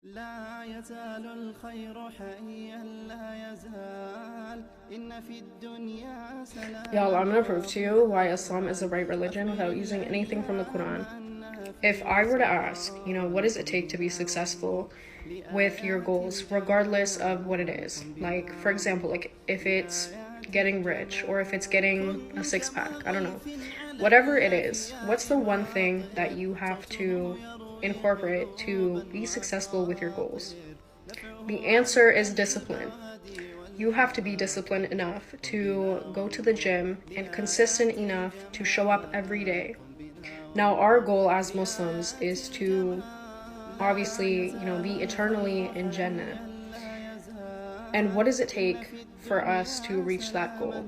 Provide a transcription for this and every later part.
لا يزال الخير حيا لا يزال إن في الدنيا Y'all, I'm سلام gonna prove to you why Islam is the right religion without using anything from the Quran. If I were to ask, what does it take to be successful with your goals, regardless of what it is? Like, for example, like if it's getting rich or if it's getting a six pack, I don't know. Whatever it is, what's the one thing that you have to incorporate to be successful with your goals? The answer is discipline. You have to be disciplined enough to go to the gym and consistent enough to show up every day. Now, our goal as Muslims is to obviously, be eternally in Jannah. And what does it take for us to reach that goal?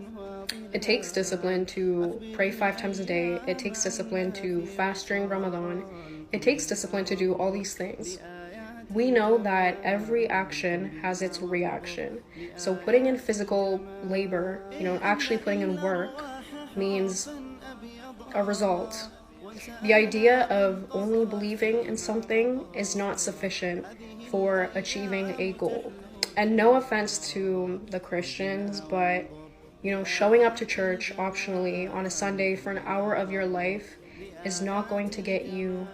It takes discipline to pray 5 times a day. It takes discipline to fast during Ramadan. It takes discipline to do all these things. We know that every action has its reaction. So putting in physical labor, actually putting in work means a result. The idea of only believing in something is not sufficient for achieving a goal. And no offense to the Christians, but showing up to church optionally on a Sunday for an hour of your life is not going to get you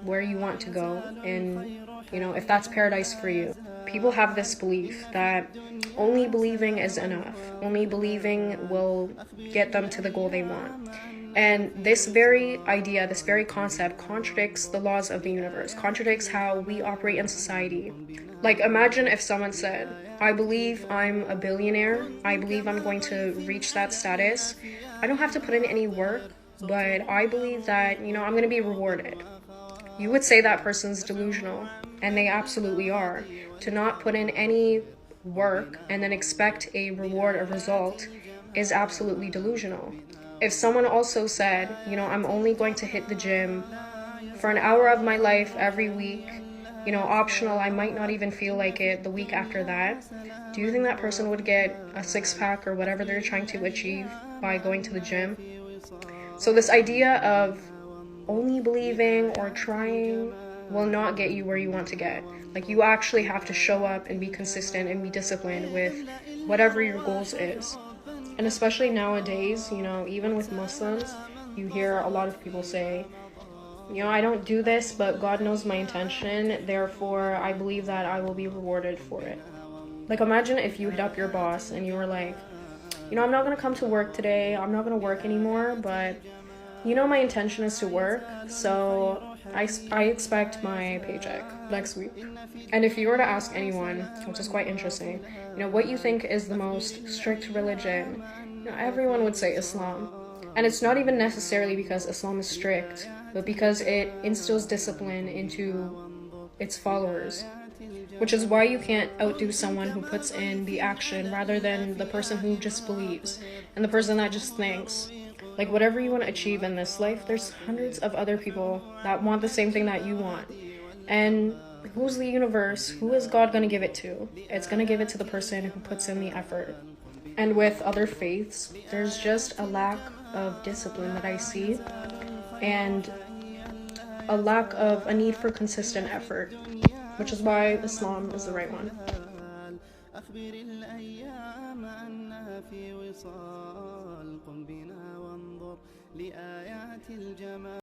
where you want to go, and if that's paradise for you. People have this belief that only believing is enough, only believing will get them to the goal they want. And this very idea, this very concept contradicts the laws of the universe, contradicts how we operate in society. Like, imagine if someone said, I believe I'm a billionaire, I believe I'm going to reach that status. I don't have to put in any work, but I believe that, I'm going to be rewarded. You would say that person's delusional, and they absolutely are. To not put in any work and then expect a reward, a result, is absolutely delusional. If someone also said, I'm only going to hit the gym for an hour of my life every week, optional, I might not even feel like it the week after that, do you think that person would get a six pack or whatever they're trying to achieve by going to the gym? So this idea of only believing or trying will not get you where you want to get. Like, you actually have to show up and be consistent and be disciplined with whatever your goals is. And especially nowadays, even with Muslims, you hear a lot of people say, I don't do this, but God knows my intention, therefore I believe that I will be rewarded for it. Like, imagine if you hit up your boss and you were like, I'm not gonna come to work today, I'm not gonna work anymore, but my intention is to work, so I expect my paycheck next week. And if you were to ask anyone, which is quite interesting, what you think is the most strict religion, everyone would say Islam. And it's not even necessarily because Islam is strict, but because it instills discipline into its followers. Which is why you can't outdo someone who puts in the action rather than the person who just believes and the person that just thinks. Like, whatever you want to achieve in this life, there's hundreds of other people that want the same thing that you want. And who's the universe? Who is God going to give it to? It's going to give it to the person who puts in the effort. And with other faiths, there's just a lack of discipline that I see, and a lack of a need for consistent effort, which is why Islam is the right one. أخبر الأيام أنها في وصال قم بنا وانظر لآيات الجمال